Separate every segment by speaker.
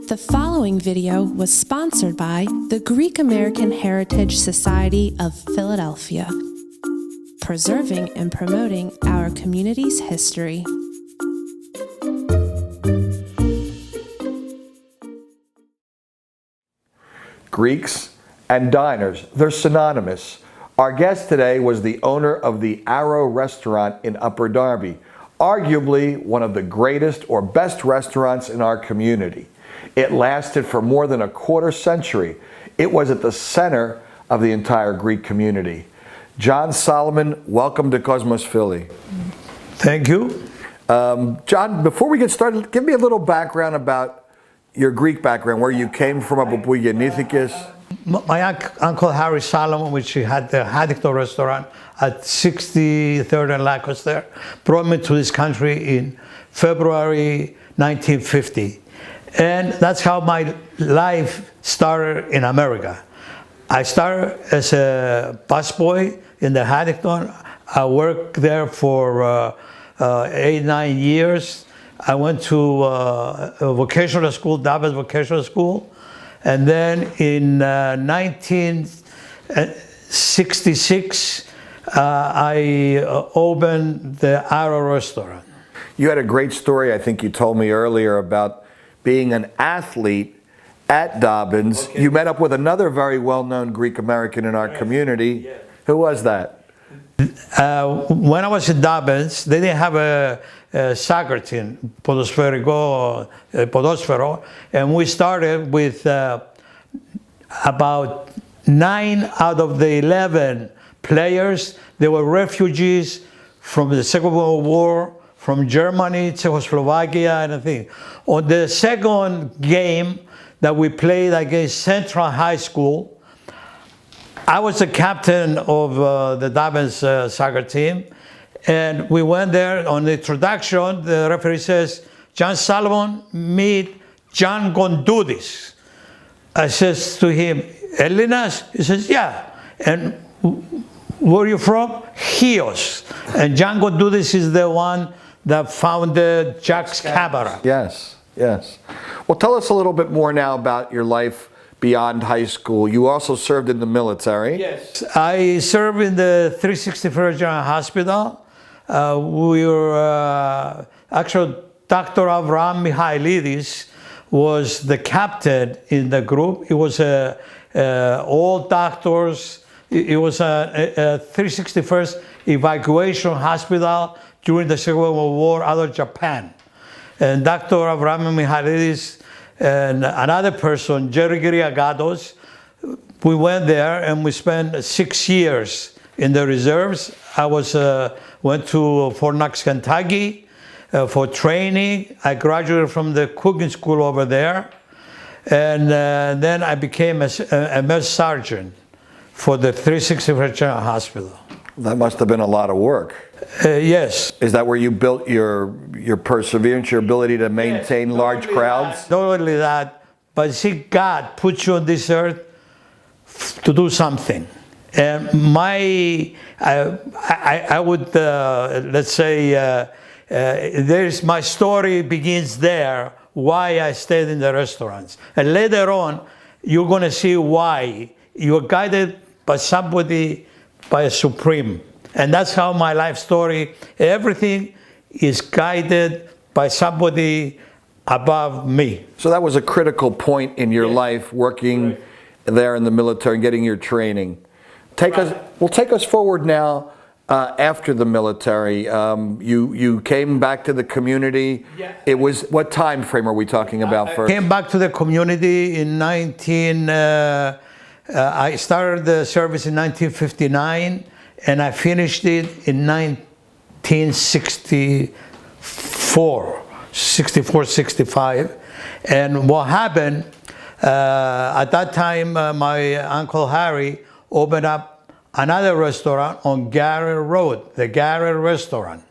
Speaker 1: The following video was sponsored by the Greek American Heritage Society of Philadelphia, preserving and promoting our community's history.
Speaker 2: Greeks and diners, they're synonymous. Our guest today was the owner of the Arrow restaurant in Upper Darby, arguably one of the greatest or best restaurants in our community. It lasted for more than a quarter century. It was at the center of the entire Greek community. John Soloman, welcome to Cosmos Philly.
Speaker 3: Thank you.
Speaker 2: John, before we get started, give me a little background about your Greek background, where you came from,
Speaker 3: My uncle Harry Solomon, which he had the Haddington restaurant at 63rd and Lacos there, brought me to this country in February 1950. And that's how my life started in America. I started as a busboy in the Haddington. I worked there for 8-9 years. I went to a vocational school, Davos Vocational School. And then in 1966, I opened the Arrow restaurant.
Speaker 2: You had a great story, I think you told me earlier, about being an athlete at Dobbins. Okay. You met up with another very well-known Greek American in our community. Yeah. Who was that?
Speaker 3: When I was in Dobbins, they didn't have a soccer team, Podosfero, and we started with about 9 out of the 11 players. They were refugees from the Second World War, from Germany, Czechoslovakia, and I think. On the second game that we played against Central High School, I was the captain of the Dobbins soccer team. And we went there. On the introduction, the referee says, John Solomon, meet John Gondudis. I says to him, Elinas? He says, yeah. And where are you from? Chios. And John Gondudis is the one that founded Jack's Cabaret.
Speaker 2: Yes, yes. Well, tell us a little bit more now about your life beyond high school. You also served in the military.
Speaker 3: Yes. I served in the 361st General Hospital. We were actually Dr. Avram Mihailidis was the captain in the group. It was all doctors. It was a 361st evacuation hospital during the Second World War out of Japan. And Dr. Avram Mihailidis and another person, Jerry Griagados, we went there and we spent 6 years in the reserves. I went to Fort Knox, Kentucky for training. I graduated from the cooking school over there. And then I became a mess sergeant for the 361st General Hospital.
Speaker 2: That must have been a lot of work.
Speaker 3: Yes.
Speaker 2: Is that where you built your perseverance, your ability to maintain large crowds?
Speaker 3: Not only that, but see, God put you on this earth to do something. And I would, let's say, my story begins there, why I stayed in the restaurants. And later on, you're going to see why. You're guided by somebody, by a supreme. And that's how my life story, everything is guided by somebody above me.
Speaker 2: So that was a critical point in your life, working there in the military and getting your training. Take us forward now after the military. You came back to the community. Yeah. It was, what time frame are we talking about first?
Speaker 3: I came back to the community in I started the service in 1959 and I finished it in 1964, 65. And what happened, at that time, my Uncle Harry opened up another restaurant on Garrett Road, the Garrett Restaurant.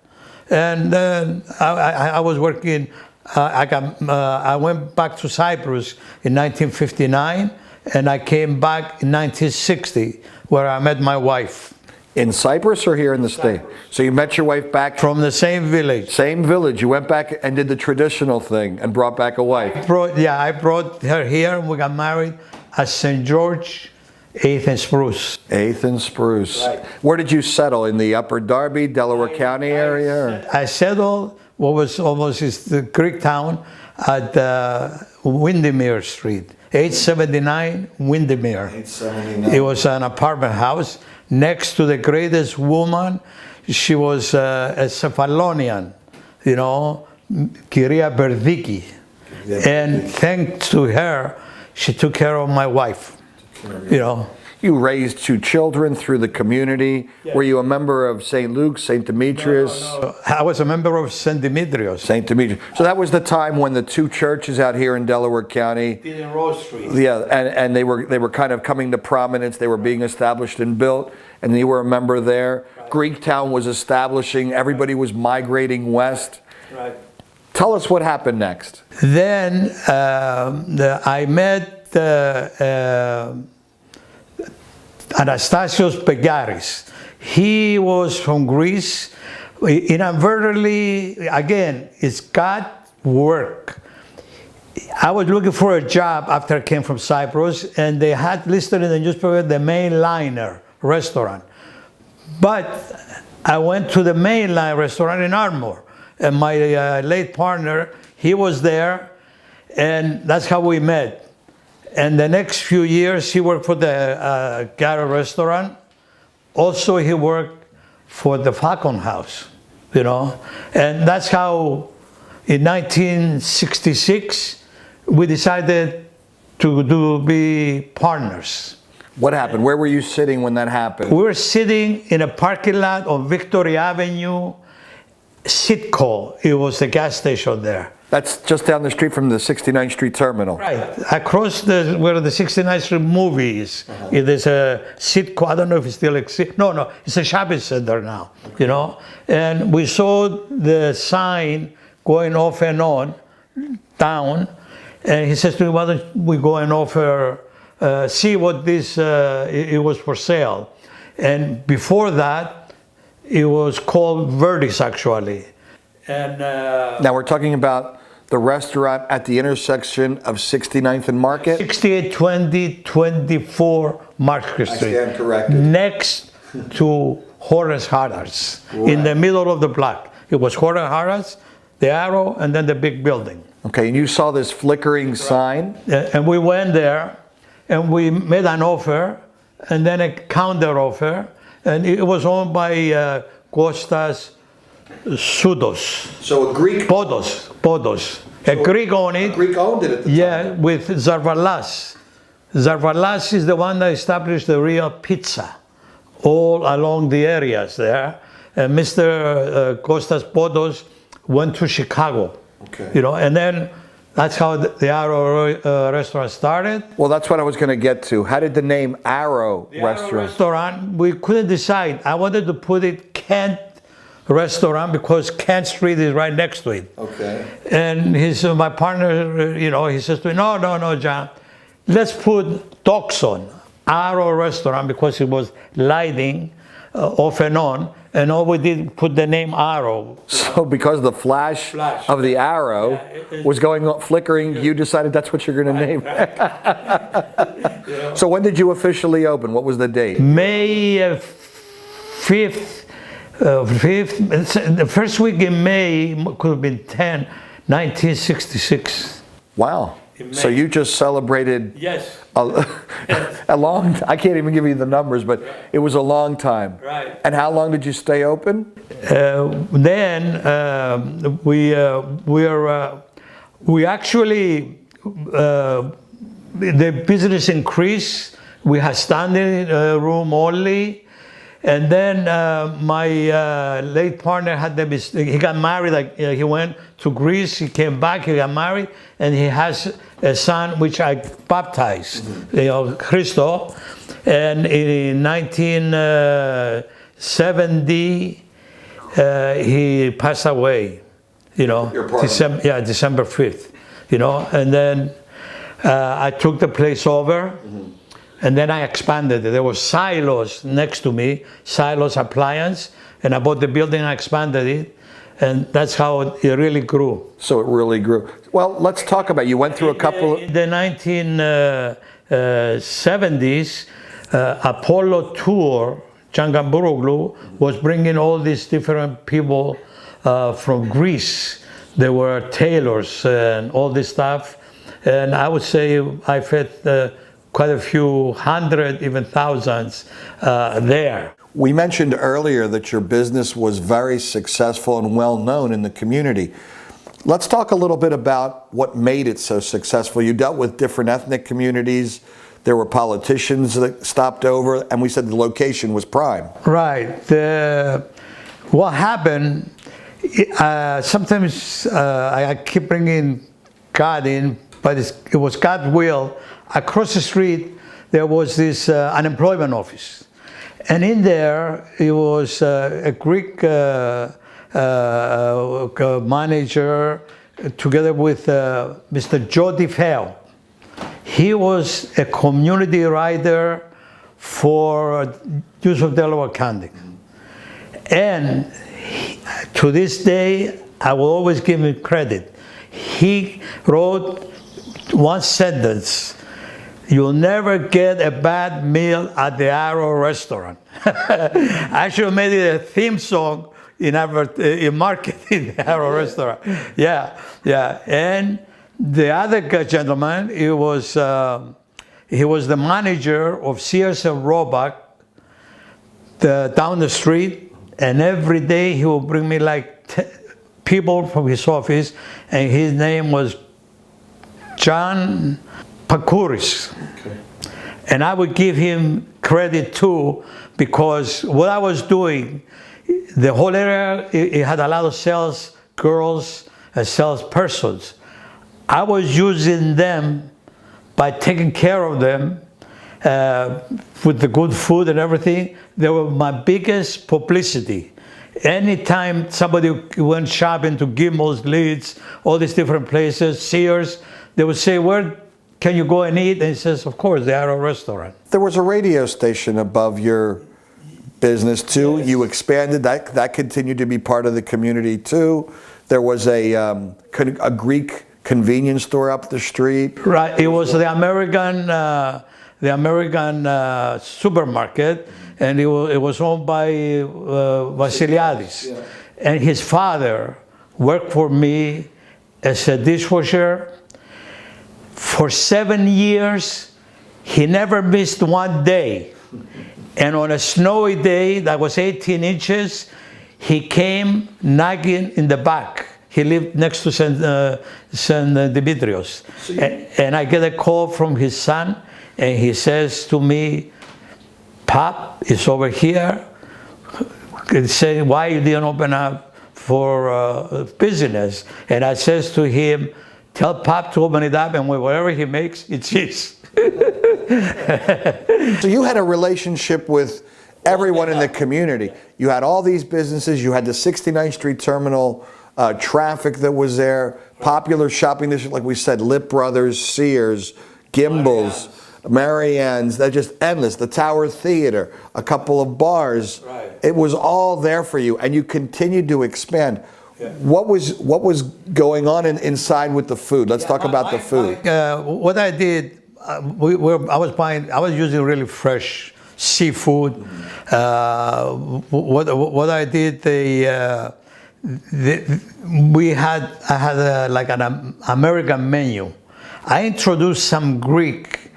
Speaker 3: And I was working, I went back to Cyprus in 1959, and I came back in 1960, where I met my wife.
Speaker 2: In Cyprus or here in the state? So you met your wife back
Speaker 3: from the same village.
Speaker 2: same village. You went back and did the traditional thing and brought back a wife.
Speaker 3: I brought her here, and we got married at St. George, 8th and Spruce.
Speaker 2: 8th and Spruce. Right. Where did you settle? In the Upper Darby, Delaware County area? Or?
Speaker 3: I settled what was almost the Greek town at Windermere Street, 879 Windermere.
Speaker 2: 879.
Speaker 3: It was an apartment house next to the greatest woman. She was a Cephalonian, you know, Kyria Berdiki. And thanks to her, she took care of my wife, you know.
Speaker 2: You raised 2 children through the community. Yeah. Were you a member of St. Luke's, St. Demetrius?
Speaker 3: No. I was a member of St. Demetrius.
Speaker 2: St. Demetrius. So that was the time when the 2 churches out here in Delaware County.
Speaker 3: In Rose Street.
Speaker 2: Yeah, and they were kind of coming to prominence. They were being established and built, and you were a member there. Right. Greektown was establishing. Everybody was migrating west.
Speaker 3: Right.
Speaker 2: Tell us what happened next.
Speaker 3: Then I met Anastasios Pegaris. He was from Greece. Inadvertently, again, it's God work. I was looking for a job after I came from Cyprus, and they had listed in the newspaper the Mainliner restaurant. But I went to the Mainline restaurant in Ardmore, and my late partner, he was there, and that's how we met. And the next few years, he worked for the Garo restaurant. Also, he worked for the Falcon House, you know. And that's how, in 1966, we decided to be partners.
Speaker 2: What happened? Where were you sitting when that happened?
Speaker 3: We were sitting in a parking lot on Victoria Avenue, Sitco. It was the gas station there.
Speaker 2: That's just down the street from the 69th Street Terminal.
Speaker 3: Right, across where the 69th Street movie is. There's a Sitco, I don't know if it still exists. No, it's a shopping center now, you know. And we saw the sign going off and on, down. And he says to me, why don't we go and offer, see what this, it was for sale. And before that, it was called Verdi's actually. And
Speaker 2: now we're talking about the restaurant at the intersection of 69th and Market?
Speaker 3: 6820-24 Market Street.
Speaker 2: I stand corrected.
Speaker 3: Next to Horace Harris, right. In the middle of the block. It was Horace Harris, the Arrow, and then the big building.
Speaker 2: Okay, and you saw this flickering sign?
Speaker 3: And we went there, and we made an offer, and then a counter offer, and it was owned by Kostas Soudos.
Speaker 2: So a Greek?
Speaker 3: Podos. A Greek owned it.
Speaker 2: A Greek owned it at the time?
Speaker 3: Yeah, with Zarvalas. Zarvalas is the one that established the real pizza all along the areas there. And Mr. Kostas Podos went to Chicago. Okay. You know, and then that's how the Arrow restaurant started.
Speaker 2: Well, that's what I was going to get to. How did the name Arrow Restaurant?
Speaker 3: Arrow restaurant, we couldn't decide. I wanted to put it Kent Restaurant because Kent Street is right next to it.
Speaker 2: Okay.
Speaker 3: And my partner, you know, he says to me, no, John, let's put Tucson Arrow Restaurant because it was lighting off and on. And all we did put the name Arrow.
Speaker 2: So because the flash of the arrow was going on, flickering, you decided that's what you're going to name.
Speaker 3: Right. You know?
Speaker 2: So when did you officially open? What was the date?
Speaker 3: May 5th. The first week in May could have been 1966.
Speaker 2: Wow. So you just celebrated
Speaker 3: yes.
Speaker 2: a long, I can't even give you the numbers, but it was a long time.
Speaker 3: Right.
Speaker 2: And how long did you stay open?
Speaker 3: Then we actually, the business increased. We had standing room only. And then my late partner he got married. He went to Greece. He came back. He got married, and he has a son which I baptized, you know, Christo. And in 1970, he passed away. You know, December 5th. You know, and then I took the place over. And then I expanded it. There were silos next to me, silos appliance, and I bought the building, I expanded it, and that's how it really grew.
Speaker 2: So it really grew. Well, let's talk about, you went through a couple of...
Speaker 3: In the 1970s, Apollo Tour, Changamburoglu, was bringing all these different people from Greece. They were tailors and all this stuff. And I would say I fed quite a few hundred, even thousands there.
Speaker 2: We mentioned earlier that your business was very successful and well known in the community. Let's talk a little bit about what made it so successful. You dealt with different ethnic communities. There were politicians that stopped over, and we said the location was prime.
Speaker 3: Right. What happened, sometimes I keep bringing God in, but it was God's will. Across the street, there was this unemployment office. And in there, it was a Greek manager together with Mr. Joe DeFeo. He was a community writer for Use of Delaware County. And to this day, I will always give him credit. He wrote one sentence: "You'll never get a bad meal at the Arrow restaurant." I should have made it a theme song in marketing, the Arrow restaurant. Yeah. And the other gentleman, he was the manager of Sears and Roebuck down the street, and every day he would bring me like people from his office, and his name was John Pacuris. Okay. And I would give him credit too, because what I was doing, the whole area, it had a lot of sales girls and sales persons. I was using them by taking care of them with the good food and everything. They were my biggest publicity. Anytime somebody went shopping to Gimbel's, Leeds, all these different places, Sears, they would say, "Where can you go and eat?" And he says, "Of course, the Arrow restaurant."
Speaker 2: There was a radio station above your business too. Yes. You expanded that. That continued to be part of the community too. There was a Greek convenience store up the street.
Speaker 3: Right. It was the American supermarket, and it was owned by Vasiliadis. Yeah. And his father worked for me as a dishwasher. For 7 years, he never missed one day. And on a snowy day that was 18 inches, he came knocking in the back. He lived next to San Dimitrios. And I get a call from his son, and he says to me, "Pop is over here." He said, "Why you didn't open up for business?" And I says to him, "Tell Pop to open it up, and whatever he makes, it's his."
Speaker 2: So you had a relationship with everyone in the community. You had all these businesses. You had the 69th Street Terminal traffic that was there, popular shopping district, like we said, Lip Brothers, Sears, Gimbel's, Marianne's. They're just endless. The Tower Theater, a couple of bars. Right. It was all there for you, and you continued to expand. Yeah. What was going on inside with the food? Let's talk about the food.
Speaker 3: What I did, I was using really fresh seafood. What I did, I had like an American menu. I introduced some Greek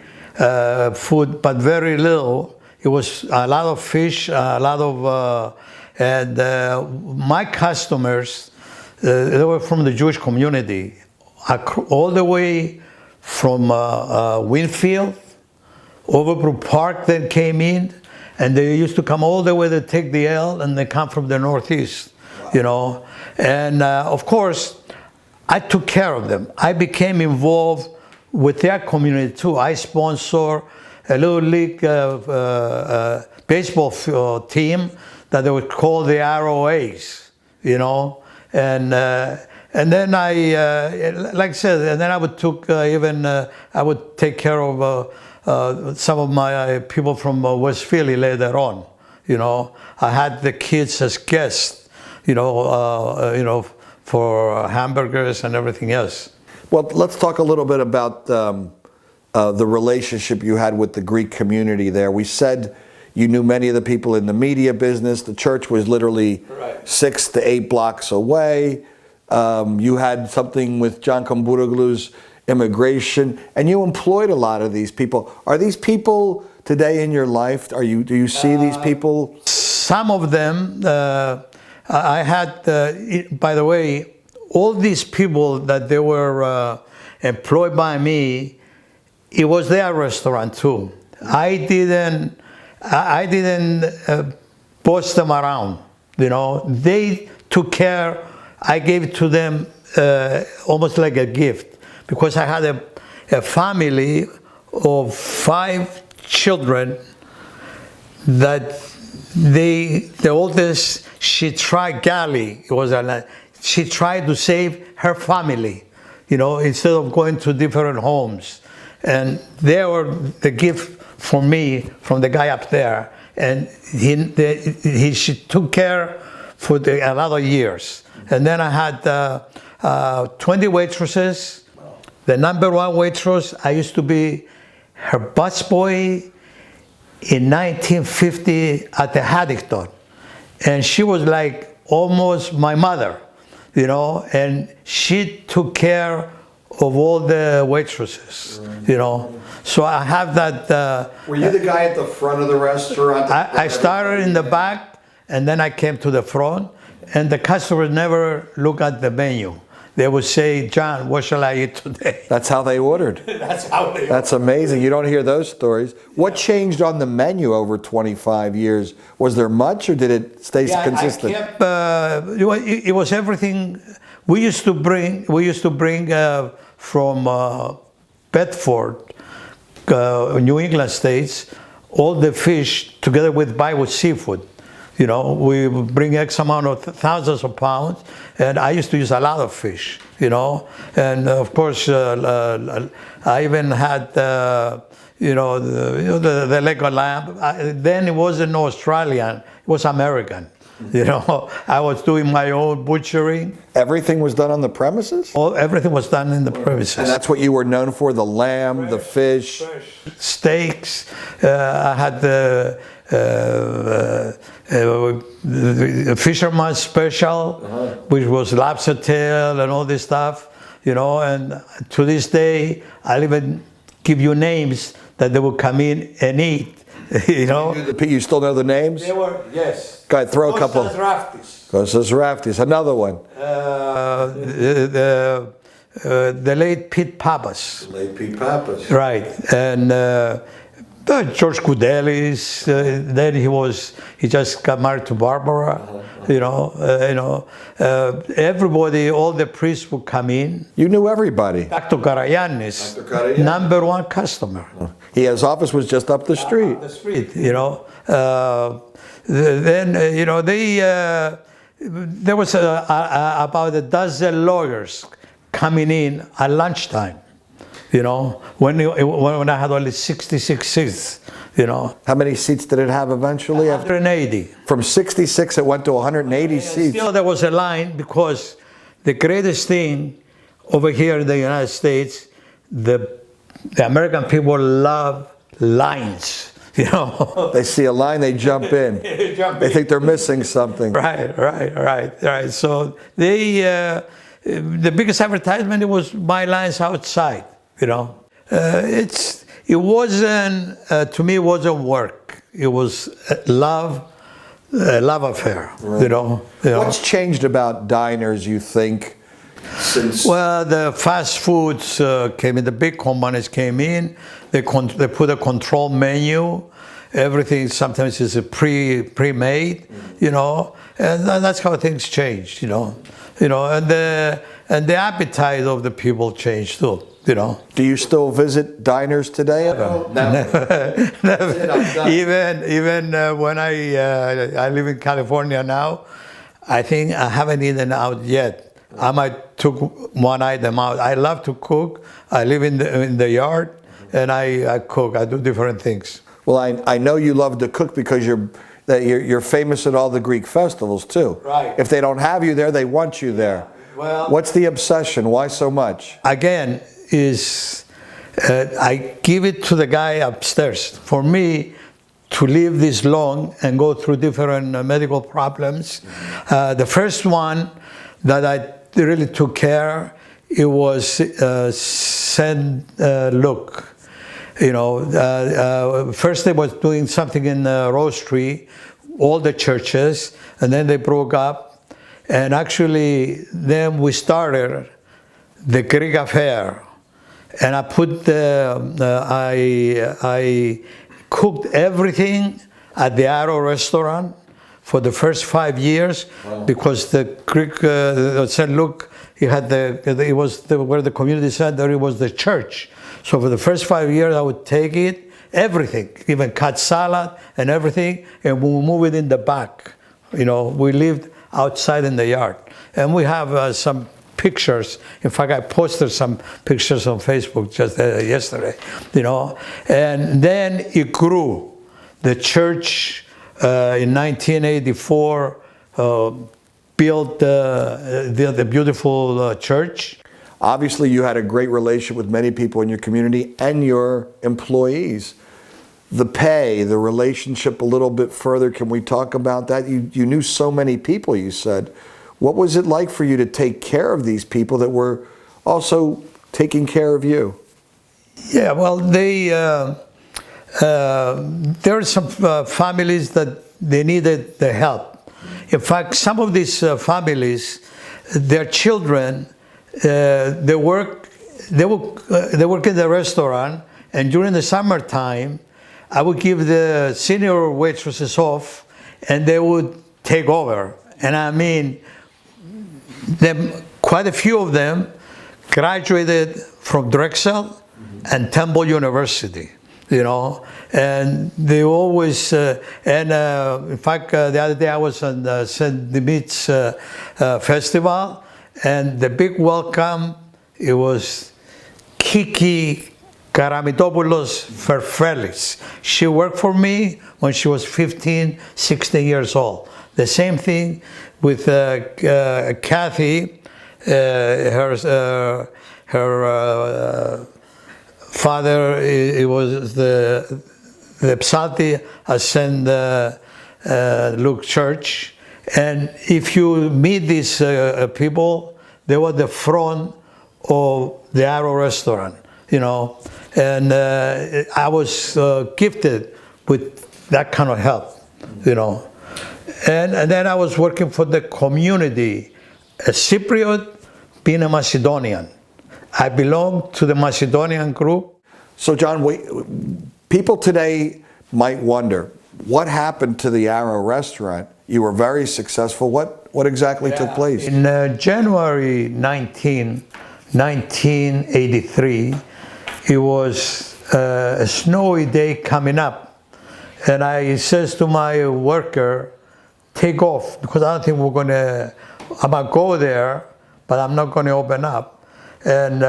Speaker 3: food, but very little. It was a lot of fish, a lot of, and my customers, they were from the Jewish community, all the way from Winfield, Overbrook Park then came in, and they used to come all the way to take the L, and they come from the Northeast. Wow. You know, and of course, I took care of them. I became involved with their community too. I sponsor a little league baseball team that they would call the ROAs, you know, and then I, like I said, and then I would I would take care of some of my people from West Philly later on. I had the kids as guests, for hamburgers and everything else.
Speaker 2: Well, let's talk a little bit about the relationship you had with the Greek community there. We said you knew many of the people in the media business. The church was literally 6 to 8 blocks away. You had something with John Komburoglu's immigration, and you employed a lot of these people. Are these people today in your life? Do you see these people?
Speaker 3: Some of them, I had, by the way, all these people that they were employed by me, it was their restaurant too. I didn't boss them around. They took care. I gave it to them almost like a gift, because I had a family of 5 children that the oldest, she tried Gally. She tried to save her family, instead of going to different homes. And they were the gift for me from the guy up there. And she took care for a lot of years. And then I had 20 waitresses. The #1 waitress, I used to be her busboy in 1950 at the Haddington. And she was like almost my mother, and she took care of all the waitresses, So I have that.
Speaker 2: Were you the guy at the front of the restaurant?
Speaker 3: I started in the back, and then I came to the front, and the customers never look at the menu. They would say, "John, what shall I eat today?"
Speaker 2: That's how they ordered.
Speaker 3: That's how they
Speaker 2: That's amazing. You don't hear those stories. What changed on the menu over 25 years? Was there much, or did it stay consistent?
Speaker 3: I kept, it was everything. We used to bring from Bedford, New England states, all the fish together with Bible seafood. We would bring X amount of thousands of pounds, and I used to use a lot of fish, And of course, I even had, the leg of lamb. Then it wasn't Australian; it was American. I was doing my own butchering.
Speaker 2: Everything was done on the premises?
Speaker 3: Everything was done in the premises.
Speaker 2: And that's what you were known for, the lamb, the fish.
Speaker 3: Steaks. I had the fisherman's special, which was lobster tail and all this stuff, and to this day, I'll even give you names that they will come in and eat.
Speaker 2: You still know the names?
Speaker 3: They were, yes.
Speaker 2: Go ahead, throw a couple.
Speaker 3: Kostas
Speaker 2: Raftis. Another one.
Speaker 3: The late Pete Pappas. Right. And George Koudelis. Then he just got married to Barbara. Everybody, all the priests would come in.
Speaker 2: You knew everybody.
Speaker 3: Dr. Karayanis, #1 customer.
Speaker 2: His office was just up the street.
Speaker 3: Up the street, Then, there was about a dozen lawyers coming in at lunchtime, when I had only 66 seats,
Speaker 2: How many seats did it have eventually?
Speaker 3: 180.
Speaker 2: From 66, it went to 180 seats.
Speaker 3: Still, there was a line, because the greatest thing over here in the United States, the American people love lines.
Speaker 2: They see a line, they jump in. They think they're missing something.
Speaker 3: Right. So the biggest advertisement, it was my lines outside. It wasn't, to me, it wasn't work. It was a love affair.
Speaker 2: What's changed about diners, you think?
Speaker 3: Well, the fast foods came in. The big companies came in. They put a control menu. Everything sometimes is pre-made, and that's how things changed, and the appetite of the people changed too,
Speaker 2: Do you still visit diners today?
Speaker 3: Never. Even when I live in California now, I think I haven't eaten out yet. I might took one item out. I love to cook. I live in the yard, and I cook. I do different things.
Speaker 2: Well, I know you love to cook because you're famous at all the Greek festivals too.
Speaker 3: Right.
Speaker 2: If they don't have you there, they want you there.
Speaker 3: Well,
Speaker 2: what's the obsession? Why so much?
Speaker 3: Again, I give it to the guy upstairs. For me, to live this long and go through different medical problems, the first one that I really took care, it was St. Luke. You know, first they was doing something in Rose Tree, all the churches, and then they broke up. And actually, then we started the Greek affair. And I put I cooked everything at the Arrow restaurant for the first 5 years. Wow. Because the Greek, St. Luke, where the community center, it was the church. So for the first 5 years, I would take it, everything, even cut salad and everything, and we would move it in the back. You know, we lived outside in the yard. And we have some pictures. In fact, I posted some pictures on Facebook just yesterday, you know. And then it grew. The church in 1984 built the beautiful church.
Speaker 2: Obviously, you had a great relationship with many people in your community and your employees. The pay, the relationship a little bit further, can we talk about that? You knew so many people, you said. What was it like for you to take care of these people that were also taking care of you?
Speaker 3: Yeah, well, there are some families that they needed the help. In fact, some of these families, their children, they work in the restaurant, and during the summertime, I would give the senior waitresses off, and they would take over. And I mean, quite a few of them graduated from Drexel and Temple University, you know, and they always, in fact, the other day I was on the St. Demetrius Festival, and the big welcome, it was Kiki Karamitopoulos Ferfelis. She worked for me when she was 15, 16 years old. The same thing with Kathy, her father, it was the Psalti at St. Luke Church. And if you meet these people, they were the front of the Arrow restaurant, you know. And I was gifted with that kind of help, you know. And then I was working for the community, a Cypriot being a Macedonian. I belong to the Macedonian group.
Speaker 2: So John, people today might wonder, what happened to the Arrow restaurant? You were very successful. What exactly took place?
Speaker 3: In January 1983, it was a snowy day coming up. And I says to my worker, take off, because I don't think I'm gonna go there, but I'm not gonna open up. And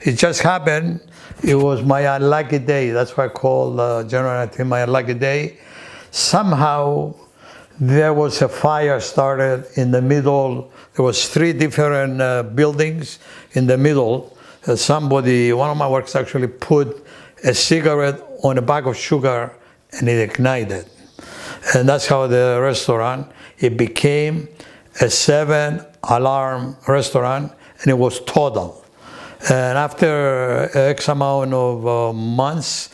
Speaker 3: it just happened, it was my unlucky day. That's why I call January 19 my unlucky day. Somehow there was a fire started in the middle. There was 3 different buildings in the middle. One of my workers actually put a cigarette on a bag of sugar and it ignited. And that's how the restaurant, it became a 7-alarm restaurant, and it was total. And after X amount of months,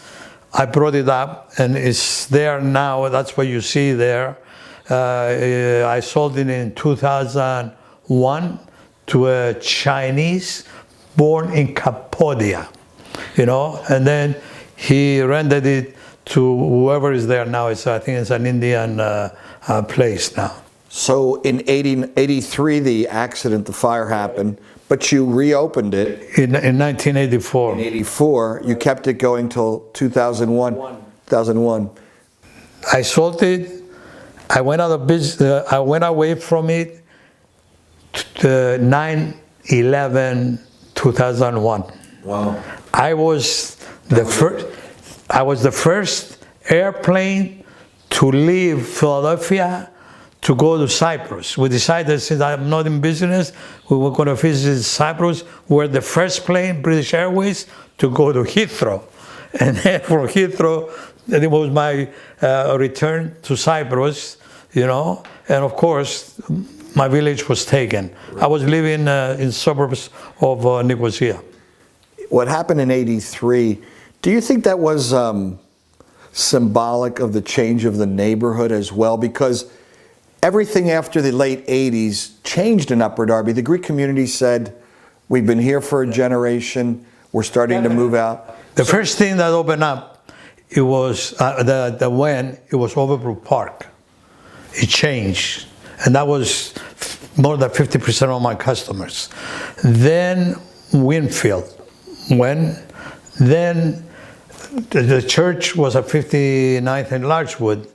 Speaker 3: I brought it up, and it's there now. That's what you see there. I sold it in 2001 to a Chinese born in Cambodia, you know, and then he rented it to whoever is there now. I think it's an Indian place now.
Speaker 2: So in 1983, the accident, the fire happened, but you reopened it.
Speaker 3: In 1984.
Speaker 2: In 84, you kept it going till 2001. 2001.
Speaker 3: I sold it. I went out of business. I went away from it to 9/11/2001.
Speaker 2: Wow.
Speaker 3: I was the first airplane to leave Philadelphia to go to Cyprus. We decided, since I'm not in business, we were going to visit Cyprus. We're the first plane, British Airways, to go to Heathrow. And then from Heathrow, it was my return to Cyprus, you know. And of course, my village was taken. I was living in suburbs of Nicosia.
Speaker 2: What happened in '83, do you think that was symbolic of the change of the neighborhood as well? Because everything after the late '80s changed in Upper Darby. The Greek community said, we've been here for a generation, we're starting to move out.
Speaker 3: The first thing that opened up, it was it was Overbrook Park. It changed, and that was more than 50% of my customers. Then Winfield, then the church was at 59th and Larchwood.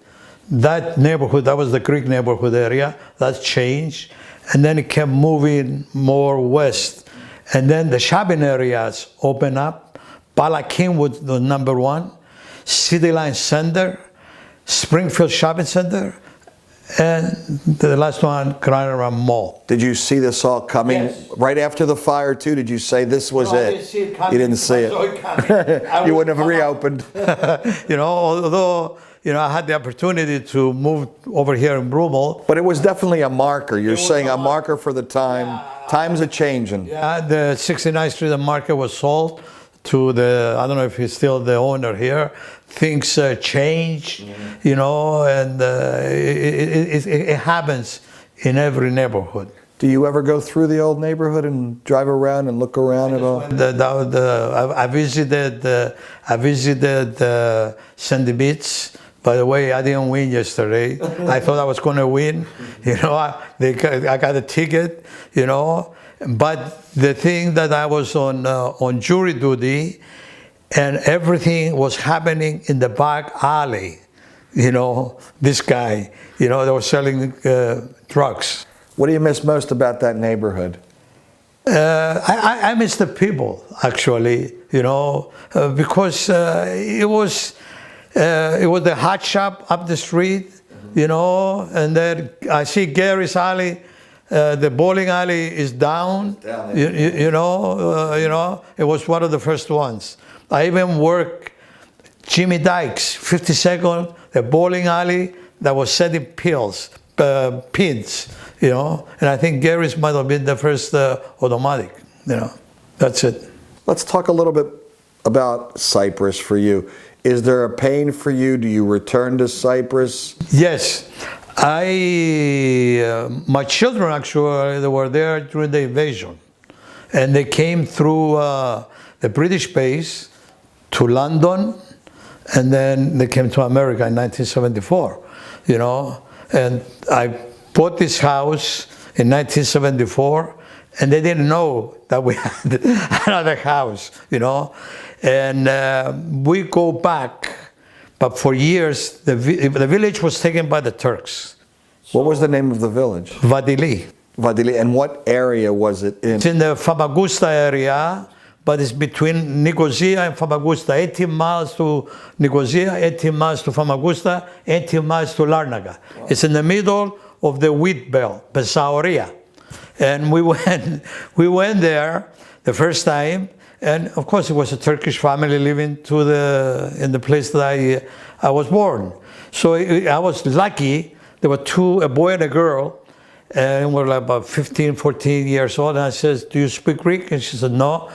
Speaker 3: That neighborhood, that was the Greek neighborhood area, that changed, and then it kept moving more west. And then the shopping areas opened up. Balakin was the number one, City Line Center, Springfield Shopping Center, and the last one, Granada Mall.
Speaker 2: Did you see this all coming?
Speaker 3: Yes.
Speaker 2: Right after the fire too? Did you say this was
Speaker 3: No,
Speaker 2: it?
Speaker 3: I didn't see it coming.
Speaker 2: You didn't see
Speaker 3: I saw
Speaker 2: it.
Speaker 3: it coming.
Speaker 2: You wouldn't have reopened.
Speaker 3: You know, although, you know, I had the opportunity to move over here in Broomall.
Speaker 2: But it was definitely a marker. You're saying a marker for the time.
Speaker 3: Yeah.
Speaker 2: Times are changing.
Speaker 3: Yeah, the 69th Street market was sold to the, I don't know if he's still the owner here. Things change, you know, and it happens in every neighborhood.
Speaker 2: Do you ever go through the old neighborhood and drive around and look around at all?
Speaker 3: I visited Sandy Beach. By the way, I didn't win yesterday. I thought I was going to win. You know, I got a ticket, you know. But the thing that I was on jury duty, and everything was happening in the back alley. You know, this guy, you know, they were selling drugs.
Speaker 2: What do you miss most about that neighborhood?
Speaker 3: I miss the people, actually, you know, because it was the hot shop up the street, you know, and then I see Gary's Alley. The bowling alley is down. You know, it was one of the first ones. I even worked Jimmy Dykes, 52nd, the bowling alley that was selling pins, you know. And I think Gary's might have been the first automatic, you know. That's it.
Speaker 2: Let's talk a little bit about Cyprus for you. Is there a pain for you? Do you return to Cyprus?
Speaker 3: Yes. My children actually, they were there during the invasion, and they came through the British base to London, and then they came to America in 1974, you know. And I bought this house in 1974, and they didn't know that we had another house, you know. And we go back. But for years, the village was taken by the Turks.
Speaker 2: What was the name of the village?
Speaker 3: Vadili.
Speaker 2: Vadili. And what area was it in?
Speaker 3: It's in the Famagusta area, but it's between Nicosia and Famagusta. 18 miles to Nicosia, 18 miles to Famagusta, 18 miles to Larnaca. Wow. It's in the middle of the wheat belt, Pesauria. And we went there the first time. And of course, it was a Turkish family living in the place that I was born. So I was lucky. There were two, a boy and a girl, and we're like about 15, 14 years old. And I says, "Do you speak Greek?" And she said, "No."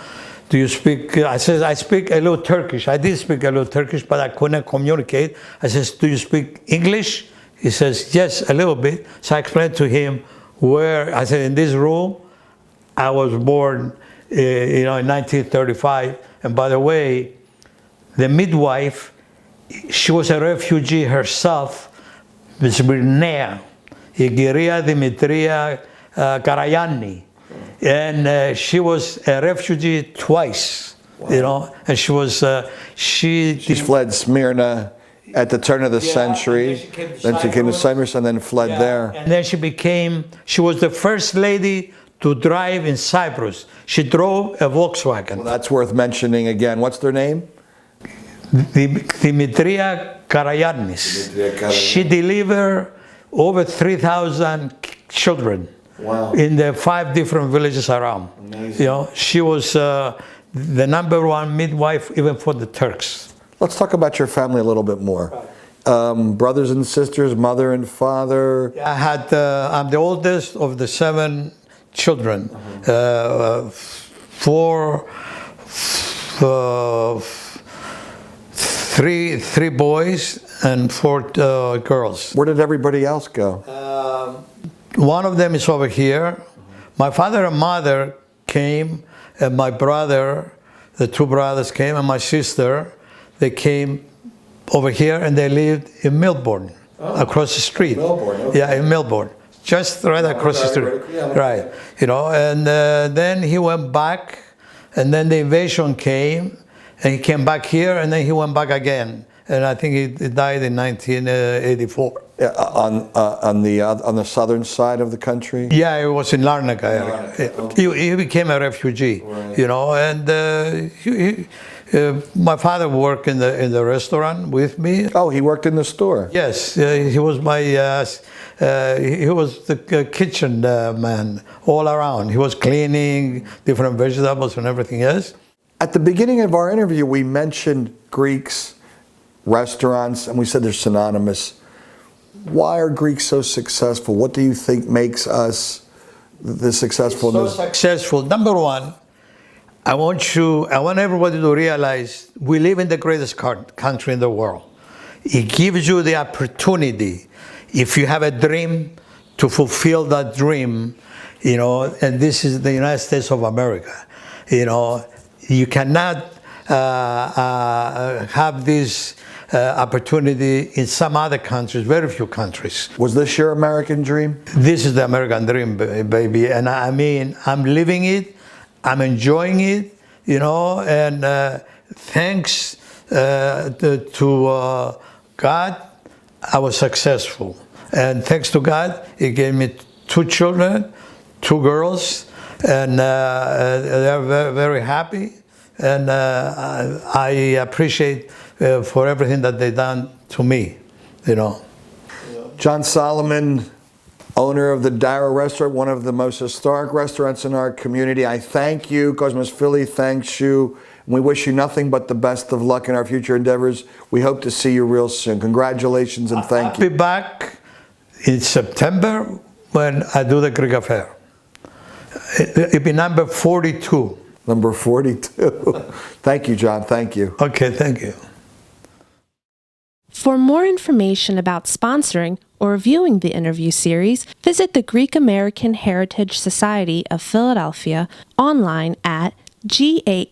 Speaker 3: "Do you speak?" I says, "I speak a little Turkish." I did speak a little Turkish, but I couldn't communicate. I says, "Do you speak English?" He says, "Yes, a little bit." So I explained to him where. I said, "In this room, I was born." You know, in 1935, and by the way, the midwife, she was a refugee herself, Ms. Birnea, Igiria Dimitria Karayanni, and she was a refugee twice. Wow. You know, and she
Speaker 2: fled Smyrna at the turn of the century. Then she came to Cyprus and then fled there.
Speaker 3: And then she was the first lady to drive in Cyprus. She drove a Volkswagen.
Speaker 2: Well, that's worth mentioning again. What's their name?
Speaker 3: Dimitria Karayannis. She delivered over 3,000 children.
Speaker 2: Wow.
Speaker 3: In the 5 different villages around.
Speaker 2: Amazing.
Speaker 3: You know, she was the #1 midwife even for the Turks.
Speaker 2: Let's talk about your family a little bit more. Brothers and sisters, mother and father.
Speaker 3: I'm the oldest of the 7 children. 3 boys and 4 girls.
Speaker 2: Where did everybody else go?
Speaker 3: One of them is over here. My father and mother came, and my brother, the 2 brothers came, and my sister, they came over here, and they lived in Melbourne, across the street.
Speaker 2: Melbourne, okay.
Speaker 3: Yeah, in Melbourne, just right across the street. Right, you know. And then he went back, and then the invasion came, and he came back here, and then he went back again. And I think he died in 1984.
Speaker 2: On the southern side of the country?
Speaker 3: Yeah, it was in Larnaca area.
Speaker 2: Okay.
Speaker 3: He became a refugee,
Speaker 2: right.
Speaker 3: you know, and my father worked in the restaurant with me.
Speaker 2: Oh, he worked in the store?
Speaker 3: Yes, he was he was the kitchen man all around. He was cleaning different vegetables and everything else.
Speaker 2: At the beginning of our interview, we mentioned Greeks, restaurants, and we said they're synonymous. Why are Greeks so successful? What do you think makes us the successful?
Speaker 3: So successful. Number 1, I want everybody to realize we live in the greatest country in the world. It gives you the opportunity, if you have a dream, to fulfill that dream, you know, and this is the United States of America. You know, you cannot have this opportunity in some other countries, very few countries.
Speaker 2: Was this your American dream?
Speaker 3: This is the American dream, baby. And I mean, I'm living it, I'm enjoying it, you know, and thanks to God, I was successful. And thanks to God, He gave me 2 children, 2 girls, and they're very, very happy. And I appreciate for everything that they've done to me, you know.
Speaker 2: John Soloman, owner of the Darrow Restaurant, one of the most historic restaurants in our community. I thank you. Cosmos Philly thanks you. We wish you nothing but the best of luck in our future endeavors. We hope to see you real soon. Congratulations and thank you.
Speaker 3: I'll be back in September when I do the Greek Affair. It'll be number 42.
Speaker 2: Number 42. Thank you, John. Thank you.
Speaker 3: Okay, thank you.
Speaker 1: For more information about sponsoring or viewing the interview series, visit the Greek American Heritage Society of Philadelphia online at gahsp.org.